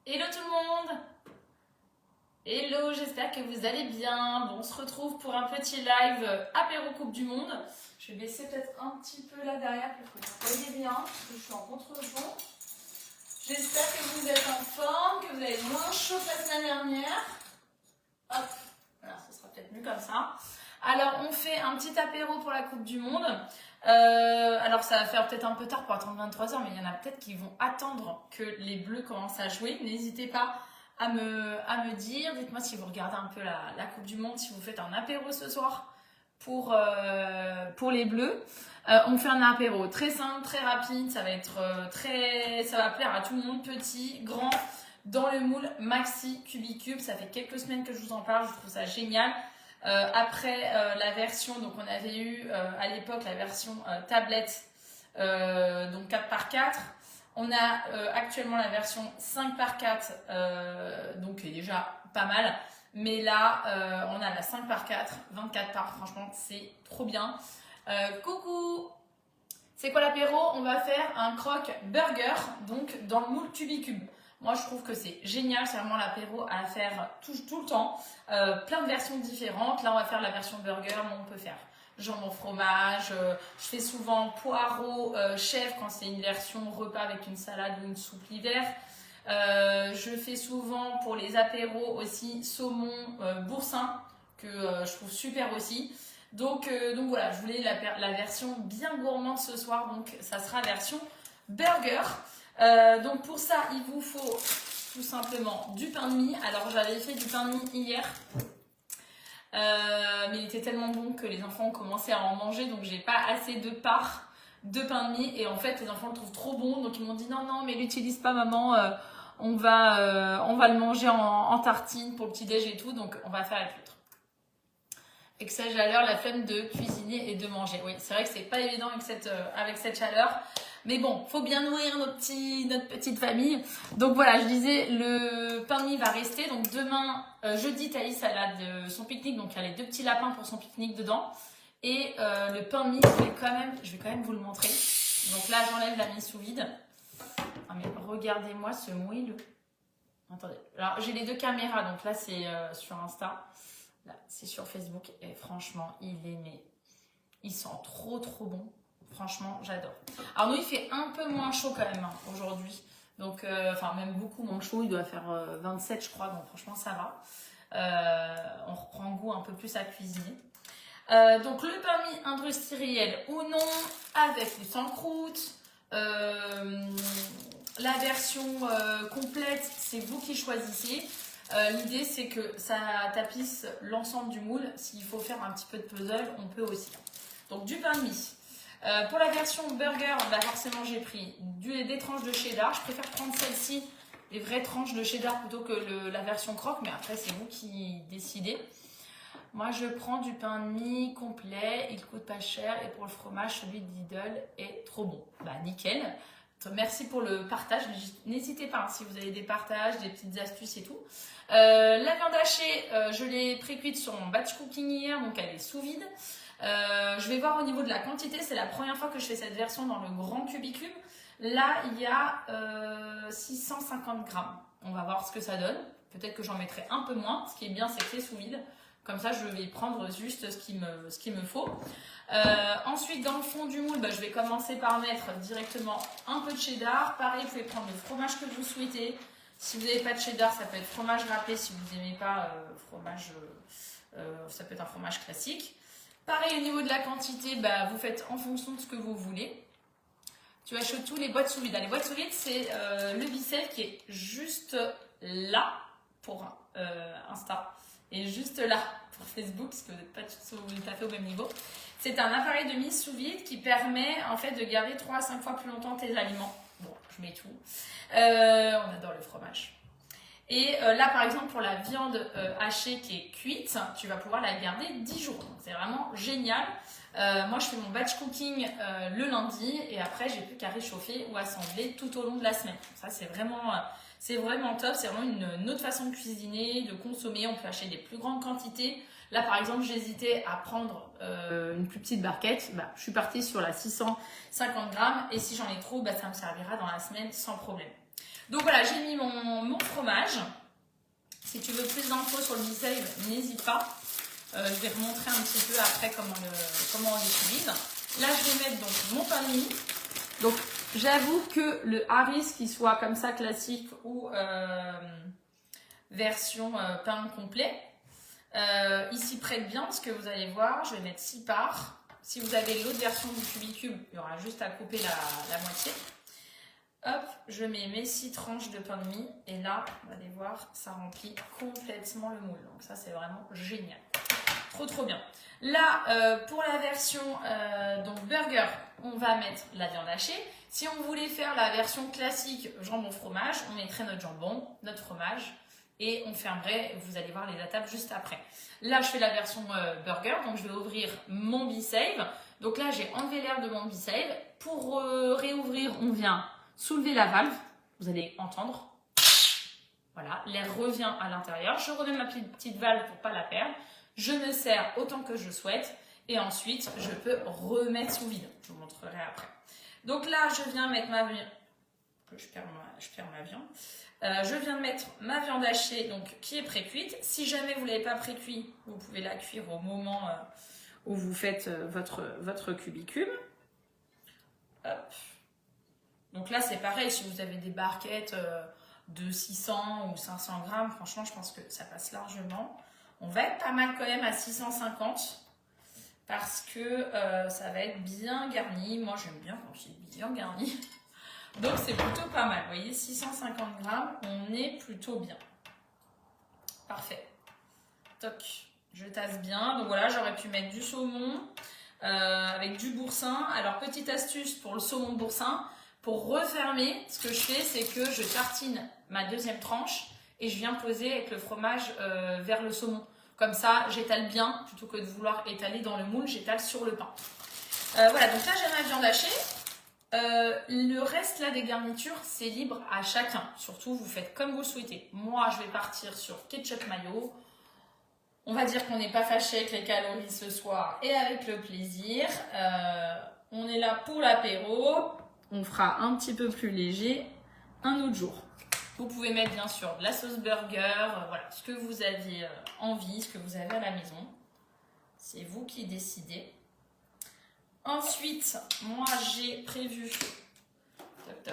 Hello tout le monde! Hello, j'espère que vous allez bien. Bon, on se retrouve pour un petit live apéro Coupe du Monde. Je vais baisser peut-être un petit peu là derrière pour que vous voyez bien, parce que je suis en contre-jour. J'espère que vous êtes en forme, que vous avez moins chaud que la semaine dernière. Hop, voilà, ce sera peut-être mieux comme ça. Alors, on fait un petit apéro pour la Coupe du Monde. Alors, ça va faire peut-être un peu tard pour attendre 23h, mais il y en a peut-être qui vont attendre que les Bleus commencent à jouer. N'hésitez pas à me dire. Dites-moi si vous regardez un peu la Coupe du Monde, si vous faites un apéro ce soir pour les Bleus. On fait un apéro très simple, très rapide. Ça va être ça va plaire à tout le monde, petit, grand, dans le moule maxi Cubicube. Ça fait quelques semaines que je vous en parle. Je trouve ça génial. Après la version, donc on avait eu à l'époque la version tablette, donc 4x4. On a actuellement la version 5x4, donc qui est déjà pas mal. Mais là, on a la 5x4, 24 par, franchement, c'est trop bien. Coucou! C'est quoi l'apéro? On va faire un croque burger, donc dans le moule Cubicube. Moi, je trouve que c'est génial, c'est vraiment l'apéro à faire tout le temps. Plein de versions différentes. Là, on va faire la version burger, mais on peut faire jambon fromage. Je fais souvent poireau chèvre quand c'est une version repas avec une salade ou une soupe l'hiver. Je fais souvent pour les apéros aussi saumon boursin, que je trouve super aussi. Donc voilà, je voulais la version bien gourmande ce soir, donc ça sera version burger. Donc pour ça, il vous faut tout simplement du pain de mie. Alors j'avais fait du pain de mie hier, mais il était tellement bon que les enfants ont commencé à en manger, donc j'ai pas assez de part de pain de mie. Et en fait, les enfants le trouvent trop bon, donc ils m'ont dit non, mais l'utilise pas maman, on va le manger en tartine pour le petit déj et tout, donc on va faire avec l'autre. Et que ça, j'ai à l'heure la flemme de cuisiner et de manger. Oui, c'est vrai que c'est pas évident avec cette chaleur. Mais bon, faut bien nourrir notre petite famille. Donc voilà, je disais, le pain de mie va rester. Donc demain, jeudi, Thaïs, elle a son pique-nique. Donc il y a les 2 petits lapins pour son pique-nique dedans. Et le pain de mie, je vais quand même vous le montrer. Donc là, j'enlève la mie sous vide. Ah mais regardez-moi ce moelleux. Attendez. Alors j'ai les 2 caméras. Donc là, c'est sur Insta. Là, c'est sur Facebook et franchement, il sent trop bon. Franchement, j'adore. Alors nous, il fait un peu moins chaud quand même aujourd'hui. Donc, enfin même beaucoup moins chaud. Il doit faire 27 je crois. Donc franchement, ça va. On reprend goût un peu plus à cuisiner. Donc le pain de mie industriel ou non, avec ou sans croûte. La version complète, c'est vous qui choisissez. L'idée c'est que ça tapisse l'ensemble du moule. S'il faut faire un petit peu de puzzle, on peut aussi. Donc du pain de mie. Pour la version burger, bah forcément j'ai pris des tranches de cheddar. Je préfère prendre celle-ci, les vraies tranches de cheddar plutôt que la version croque, mais après c'est vous qui décidez. Moi je prends du pain de mie complet, il coûte pas cher, et pour le fromage, celui de Lidl est trop bon. Bah nickel. Merci pour le partage. N'hésitez pas si vous avez des partages, des petites astuces et tout. La viande hachée, je l'ai pré-cuite sur mon batch cooking hier, donc elle est sous vide. Je vais voir au niveau de la quantité. C'est la première fois que je fais cette version dans le grand Cubicube. Là, il y a 650 grammes. On va voir ce que ça donne. Peut-être que j'en mettrai un peu moins. Ce qui est bien, c'est que c'est sous vide. Comme ça, je vais prendre juste ce qu'il me faut. Ensuite, dans le fond du moule, je vais commencer par mettre directement un peu de cheddar. Pareil, vous pouvez prendre le fromage que vous souhaitez. Si vous n'avez pas de cheddar, ça peut être fromage râpé. Si vous n'aimez pas fromage, ça peut être un fromage classique. Pareil, au niveau de la quantité, vous faites en fonction de ce que vous voulez. Tu achètes tous les boîtes sous vide. Les boîtes sous vide, c'est le Bicel qui est juste là pour Insta et juste là pour Facebook, parce que vous n'êtes pas tout à fait au même niveau. C'est un appareil de mise sous vide qui permet en fait de garder 3 à 5 fois plus longtemps tes aliments. Bon, je mets tout. On adore le fromage. Et là, par exemple, pour la viande hachée qui est cuite, tu vas pouvoir la garder 10 jours. Donc, c'est vraiment génial. Moi, je fais mon batch cooking le lundi et après, j'ai plus qu'à réchauffer ou assembler tout au long de la semaine. Ça, c'est vraiment top. C'est vraiment une autre façon de cuisiner, de consommer. On peut acheter des plus grandes quantités. Là, par exemple, j'hésitais à prendre une plus petite barquette. Bah, je suis partie sur la 650 grammes. Et si j'en ai trop, bah, ça me servira dans la semaine sans problème. Donc voilà, j'ai mis mon fromage. Si tu veux plus d'infos sur le Be-Save, n'hésite pas. Je vais remontrer un petit peu après comment on l'utilise. Là, je vais mettre donc mon pain de mie. Donc, j'avoue que le Harris, qu'il soit comme ça classique ou version pain complet, il s'y prête bien parce que vous allez voir, je vais mettre 6 parts. Si vous avez l'autre version du Cubicube, il y aura juste à couper la moitié. Hop, je mets mes 6 tranches de pain de mie et là, vous allez voir, ça remplit complètement le moule. Donc ça, c'est vraiment génial. Trop bien. Là, pour la version donc burger, on va mettre la viande hachée. Si on voulait faire la version classique jambon fromage, on mettrait notre jambon, notre fromage et on fermerait. Vous allez voir les étapes juste après. Là, je fais la version burger, donc je vais ouvrir mon Be-Save. Donc là, j'ai enlevé l'air de mon Be-Save. Pour réouvrir, on vient soulever la valve. Vous allez entendre. Voilà, l'air revient à l'intérieur. Je redonne ma petite valve pour ne pas la perdre. Je me sers autant que je souhaite et ensuite je peux remettre sous vide. Je vous montrerai après. Donc là, je viens mettre ma viande. Je perds ma viande. Je viens de mettre ma viande hachée donc, qui est pré-cuite. Si jamais vous ne l'avez pas pré-cuit, vous pouvez la cuire au moment où vous faites votre Cubicube. Hop. Donc là, c'est pareil. Si vous avez des barquettes de 600 ou 500 grammes, franchement, je pense que ça passe largement. On va être pas mal quand même à 650 parce que ça va être bien garni. Moi, j'aime bien quand c'est bien garni. Donc, c'est plutôt pas mal. Vous voyez, 650 grammes, on est plutôt bien. Parfait. Toc. Je tasse bien. Donc voilà, j'aurais pu mettre du saumon avec du boursin. Alors, petite astuce pour le saumon de boursin. Pour refermer, ce que je fais, c'est que je tartine ma deuxième tranche et je viens poser avec le fromage vers le saumon. Comme ça, j'étale bien, plutôt que de vouloir étaler dans le moule, j'étale sur le pain. Voilà, donc là, j'ai ma viande hachée. Le reste là des garnitures, c'est libre à chacun. Surtout, vous faites comme vous le souhaitez. Moi, je vais partir sur ketchup mayo. On va dire qu'on n'est pas fâché avec les calories ce soir et avec le plaisir. On est là pour l'apéro. On fera un petit peu plus léger un autre jour. Vous pouvez mettre bien sûr de la sauce burger, voilà, ce que vous avez envie, ce que vous avez à la maison. C'est vous qui décidez. Ensuite, moi j'ai prévu des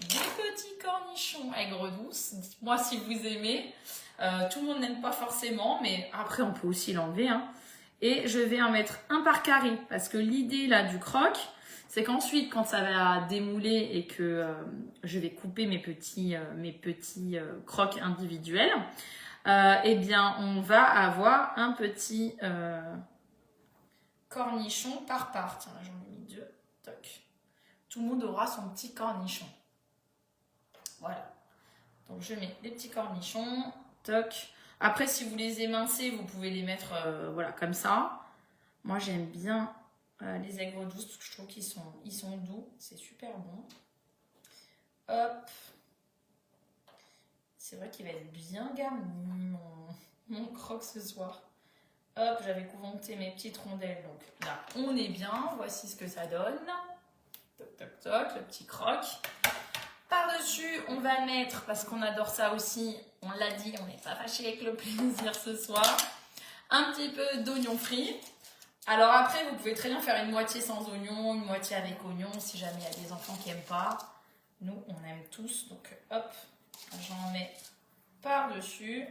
petits cornichons aigre douce. Dites-moi si vous aimez. Tout le monde n'aime pas forcément, mais après on peut aussi l'enlever. Hein. Et je vais en mettre un par carré parce que l'idée là du croque, c'est qu'ensuite, quand ça va démouler et que je vais couper mes petits croques individuels, eh bien, on va avoir un petit cornichon par part. Tiens, j'en ai mis 2. Toc. Tout le monde aura son petit cornichon. Voilà. Donc, je mets des petits cornichons. Toc. Après, si vous les émincez, vous pouvez les mettre voilà, comme ça. Moi, j'aime bien les aigres douces, parce que je trouve qu'ils sont doux, c'est super bon. Hop. C'est vrai qu'il va être bien garni, mon croque ce soir. Hop, j'avais compté mes petites rondelles, donc là, on est bien. Voici ce que ça donne. Toc, toc, toc, le petit croque. Par-dessus, on va mettre, parce qu'on adore ça aussi, on l'a dit, on n'est pas fâché avec le plaisir ce soir, un petit peu d'oignon frit. Alors après, vous pouvez très bien faire une moitié sans oignon, une moitié avec oignon, si jamais il y a des enfants qui n'aiment pas. Nous, on aime tous, donc hop, j'en mets par-dessus.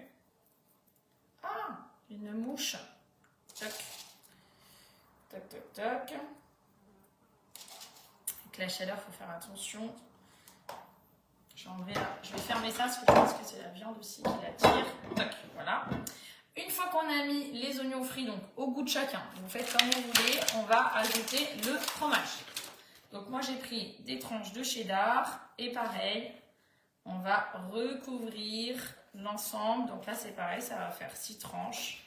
Ah, une mouche. Toc, toc, toc, toc. Avec la chaleur, il faut faire attention. Je vais fermer ça, parce que je pense que c'est la viande aussi qui l'attire. Toc, voilà. Une fois qu'on a mis les oignons frits, donc au goût de chacun, vous faites comme vous voulez, on va ajouter le fromage. Donc moi j'ai pris des tranches de cheddar et pareil, on va recouvrir l'ensemble. Donc là c'est pareil, ça va faire 6 tranches.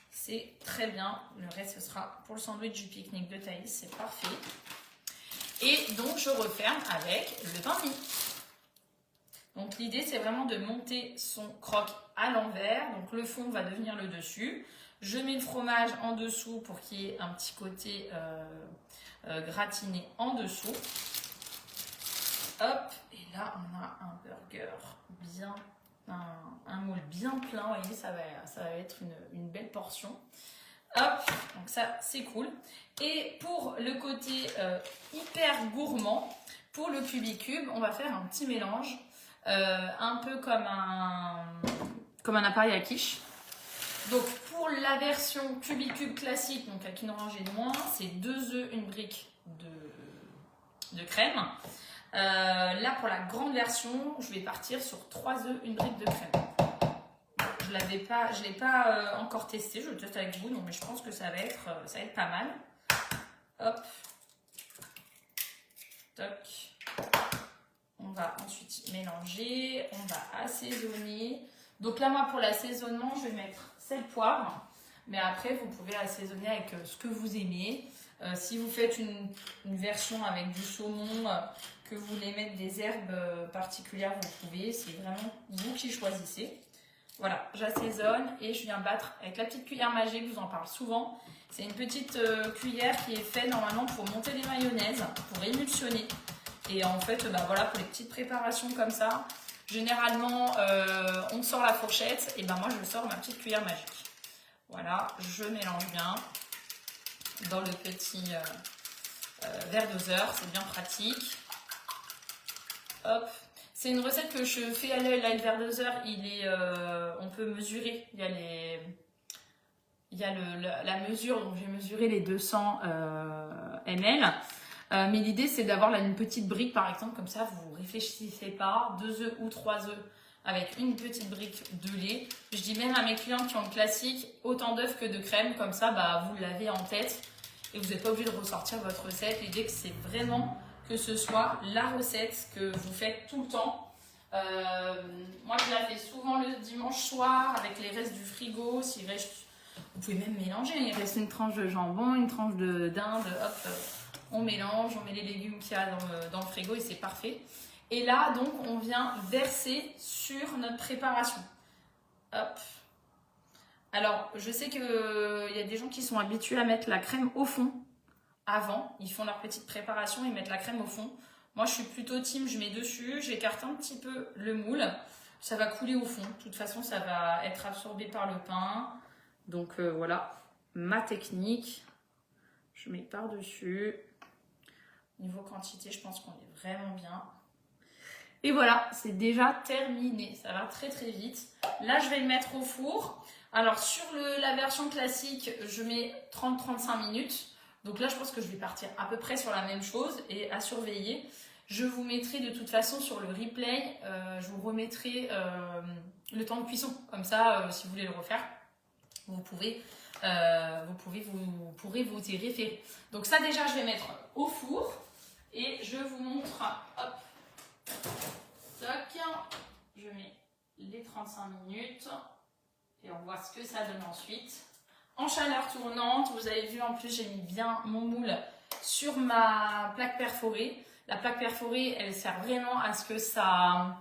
C'est très bien, le reste ce sera pour le sandwich du pique-nique de Thaïs, c'est parfait. Et donc je referme avec le pain de mie. Donc l'idée c'est vraiment de monter son croque à l'envers, donc le fond va devenir le dessus. Je mets le fromage en dessous pour qu'il y ait un petit côté gratiné en dessous. Hop, et là on a un burger bien, un moule bien plein. Vous voyez, ça va être une belle portion. Hop, donc ça c'est cool. Et pour le côté hyper gourmand, pour le Cubicube, on va faire un petit mélange, un peu comme un appareil à quiche. Donc pour la version Cubicube classique, donc avec une rangée de moins, c'est 2 œufs, une brique de crème. Là pour la grande version, je vais partir sur 3 œufs, une brique de crème. Je ne l'ai pas encore testé, je le teste avec vous, donc, mais je pense que ça va être pas mal. Hop. Toc. On va ensuite mélanger, on va assaisonner. Donc là, moi, pour l'assaisonnement, je vais mettre sel, poivre. Mais après, vous pouvez assaisonner avec ce que vous aimez. Si vous faites une version avec du saumon, que vous voulez mettre des herbes particulières, vous pouvez. C'est vraiment vous qui choisissez. Voilà, j'assaisonne et je viens battre avec la petite cuillère magique, je vous en parle souvent. C'est une petite cuillère qui est faite normalement pour monter les mayonnaises, pour émulsionner. Et en fait, voilà, pour les petites préparations comme ça, généralement, on sort la fourchette et moi, je sors ma petite cuillère magique. Voilà, je mélange bien dans le petit verre doseur, c'est bien pratique. Hop. C'est une recette que je fais à l'œil, là, le verre doseur, on peut mesurer, il y a la mesure, donc j'ai mesuré les 200 ml. Mais l'idée, c'est d'avoir là une petite brique, par exemple, comme ça, vous ne réfléchissez pas, 2 œufs ou 3 œufs avec une petite brique de lait. Je dis même à mes clients qui ont le classique, autant d'œufs que de crème, comme ça, vous l'avez en tête et vous n'êtes pas obligé de ressortir votre recette. L'idée, c'est vraiment que ce soit la recette que vous faites tout le temps. Moi, je la fais souvent le dimanche soir avec les restes du frigo. S'il reste, vous pouvez même mélanger. Il reste une tranche de jambon, une tranche de dinde. Hop, on mélange, on met les légumes qu'il y a dans le frigo et c'est parfait. Et là, donc, on vient verser sur notre préparation. Hop. Alors, je sais qu'il y a des gens qui sont habitués à mettre la crème au fond avant. Ils font leur petite préparation, ils mettent la crème au fond. Moi, je suis plutôt team, je mets dessus, j'écarte un petit peu le moule. Ça va couler au fond. De toute façon, ça va être absorbé par le pain. Donc, voilà ma technique. Je mets par-dessus. Niveau quantité, je pense qu'on est vraiment bien. Et voilà, c'est déjà terminé. Ça va très très vite. Là, je vais le mettre au four. Alors, sur la version classique, je mets 30-35 minutes. Donc là, je pense que je vais partir à peu près sur la même chose et à surveiller. Je vous mettrai de toute façon sur le replay, je vous remettrai le temps de cuisson. Comme ça, si vous voulez le refaire, vous pourrez vous y référer. Donc ça, déjà, je vais mettre au four et je vous montre. Hop. Toc. Je mets les 35 minutes et on voit ce que ça donne ensuite. En chaleur tournante, vous avez vu en plus j'ai mis bien mon moule sur ma plaque perforée. La plaque perforée, elle sert vraiment à ce que ça...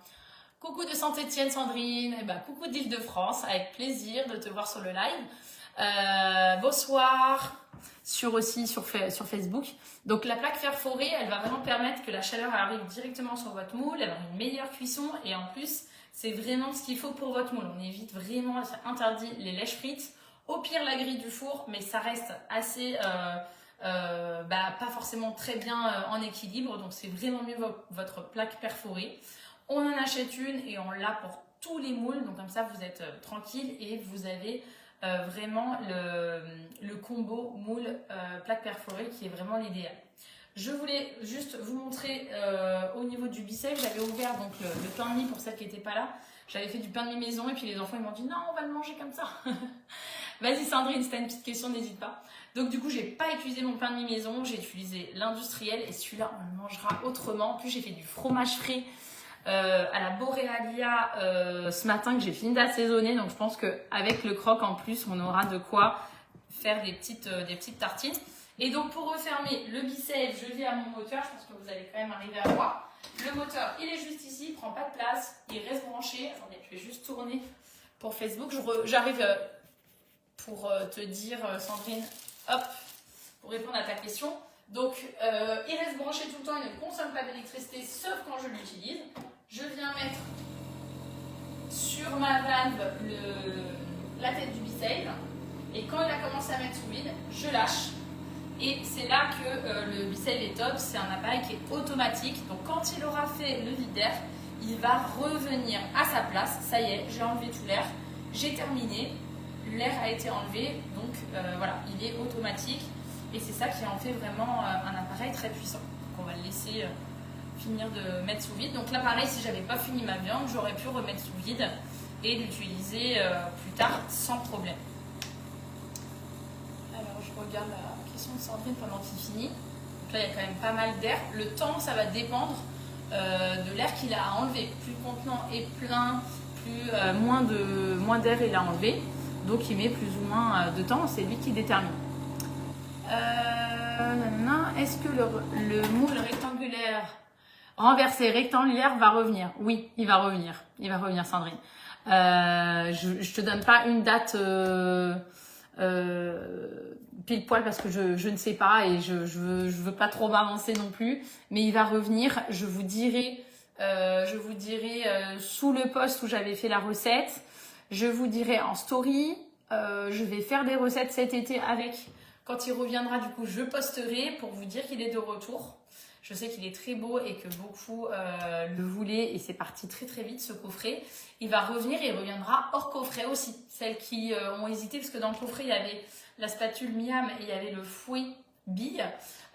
Coucou de Saint-Étienne Sandrine, et coucou d'Île-de-France, avec plaisir de te voir sur le live. Bonsoir, sur Facebook. Donc la plaque perforée, elle va vraiment permettre que la chaleur arrive directement sur votre moule, elle va avoir une meilleure cuisson et en plus, c'est vraiment ce qu'il faut pour votre moule. On évite vraiment, ça interdit les lèches frites. Au pire, la grille du four, mais ça reste assez, pas forcément très bien en équilibre. Donc, c'est vraiment mieux votre plaque perforée. On en achète une et on l'a pour tous les moules. Donc, comme ça, vous êtes tranquille et vous avez vraiment le combo moule plaque perforée qui est vraiment l'idéal. Je voulais juste vous montrer au niveau du bicep. J'avais ouvert donc le pain de mie pour celles qui n'étaient pas là. J'avais fait du pain de mie maison et puis les enfants ils m'ont dit non, on va le manger comme ça. Vas-y Sandrine, si tu as une petite question, n'hésite pas. Donc du coup, j'ai pas utilisé mon pain de mie maison, j'ai utilisé l'industriel et celui-là, on le mangera autrement. En plus, j'ai fait du fromage frais à la Borealia ce matin que j'ai fini d'assaisonner. Donc je pense qu'avec le croque en plus, on aura de quoi faire des petites tartines. Et donc pour refermer le bicep, je vais à mon moteur. Je pense que vous allez quand même arriver à voir. Le moteur, il est juste ici, il prend pas de place, il reste branché. Attendez, je vais juste tourner pour Facebook. J'arrive pour te dire, Sandrine, hop, pour répondre à ta question. Donc, il reste branché tout le temps, il ne consomme pas d'électricité, sauf quand je l'utilise. Je viens mettre sur ma valve la tête du bisail. Et quand il a commencé à mettre sous vide, je lâche. Et c'est là que le bisail est top. C'est un appareil qui est automatique. Donc, quand il aura fait le vide d'air, il va revenir à sa place. Ça y est, j'ai enlevé tout l'air. J'ai terminé. L'air a été enlevé. Donc, voilà, il est automatique. Et c'est ça qui en fait vraiment un appareil très puissant. Donc, on va le laisser finir de mettre sous vide. Donc là, pareil, si j'avais pas fini ma viande, j'aurais pu remettre sous vide et l'utiliser plus tard sans problème. Alors, je regarde la question de Sandrine pendant qu'il finit. Donc là, il y a quand même pas mal d'air. Le temps, ça va dépendre de l'air qu'il a enlevé. Plus le contenant est plein, plus moins d'air il a enlevé. Donc, il met plus ou moins de temps. C'est lui qui détermine. Est-ce que le moule rectangulaire renversé rectangulaire va revenir? Oui, il va revenir. Il va revenir, Sandrine. Je te donne pas une date pile poil parce que je ne sais pas et je veux pas trop m'avancer non plus. Mais il va revenir. Je vous dirai sous le post où j'avais fait la recette. Je vous dirai en story. Je vais faire des recettes cet été avec. Quand il reviendra, du coup, je posterai pour vous dire qu'il est de retour. Je sais qu'il est très beau et que beaucoup le voulaient et c'est parti très très vite ce coffret. Il va revenir et il reviendra hors coffret aussi. Celles qui ont hésité, parce que dans le coffret, il y avait la spatule Miam et il y avait le fouet bille.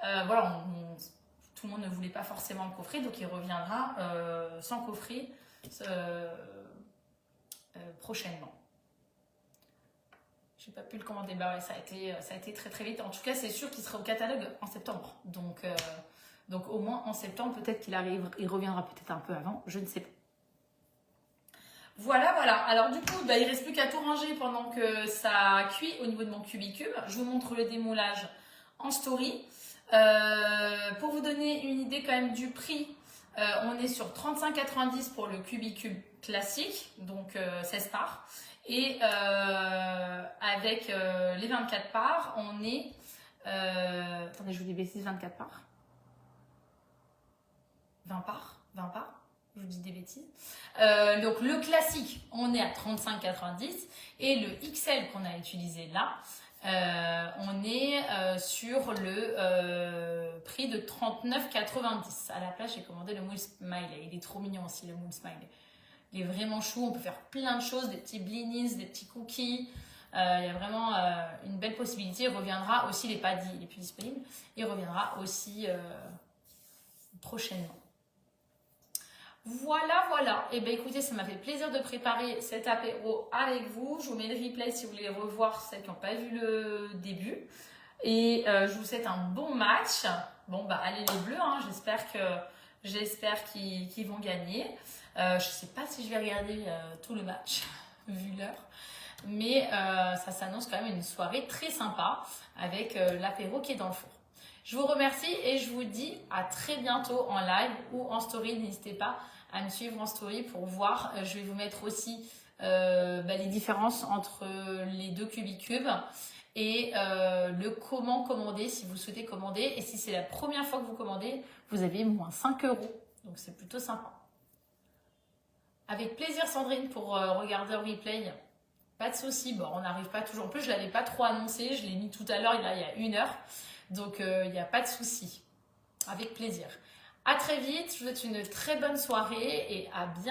Voilà, tout le monde ne voulait pas forcément le coffret, donc il reviendra sans coffret prochainement. J'ai pas pu le commander, bah ouais, ça a été très très vite. En tout cas, c'est sûr qu'il sera au catalogue en septembre. Donc au moins en septembre, peut-être qu'il arrive, il reviendra peut-être un peu avant, je ne sais pas. Voilà. Alors du coup, il ne reste plus qu'à tout ranger pendant que ça cuit au niveau de mon cubicube. Je vous montre le démoulage en story. Pour vous donner une idée quand même du prix, on est sur 35,90 pour le cubicube classique, donc 16 parts. Et avec les 24 parts, on est... attendez, je vous dis bêtises, 24 parts 20 parts, je vous dis des bêtises. Donc le classique, on est à 35,90 et le XL qu'on a utilisé là, on est sur le prix de 39,90. À la place, j'ai commandé le moule smiley. Il est trop mignon aussi, le moule smiley. Il est vraiment chou, on peut faire plein de choses, des petits blinis, des petits cookies. Il y a vraiment une belle possibilité. Il reviendra aussi, les paddies, il n'est plus disponible. Il reviendra aussi prochainement. Voilà. Et bien écoutez, ça m'a fait plaisir de préparer cet apéro avec vous. Je vous mets le replay si vous voulez revoir celles qui n'ont pas vu le début. Et je vous souhaite un bon match. Bon, allez les bleus, hein. J'espère qu'ils vont gagner. Je ne sais pas si je vais regarder tout le match, vu l'heure. Mais ça s'annonce quand même une soirée très sympa avec l'apéro qui est dans le four. Je vous remercie et je vous dis à très bientôt en live ou en story. N'hésitez pas à me suivre en story pour voir. Je vais vous mettre aussi les différences entre les deux cubicubes et le comment commander si vous souhaitez commander. Et si c'est la première fois que vous commandez, vous avez moins 5 €. Donc c'est plutôt sympa. Avec plaisir Sandrine pour regarder en replay. Pas de souci. Bon, on n'arrive pas toujours. En plus, je ne l'avais pas trop annoncé. Je l'ai mis tout à l'heure, il y a 1 heure. Donc, il n'y a pas de souci. Avec plaisir. À très vite. Je vous souhaite une très bonne soirée et à bientôt.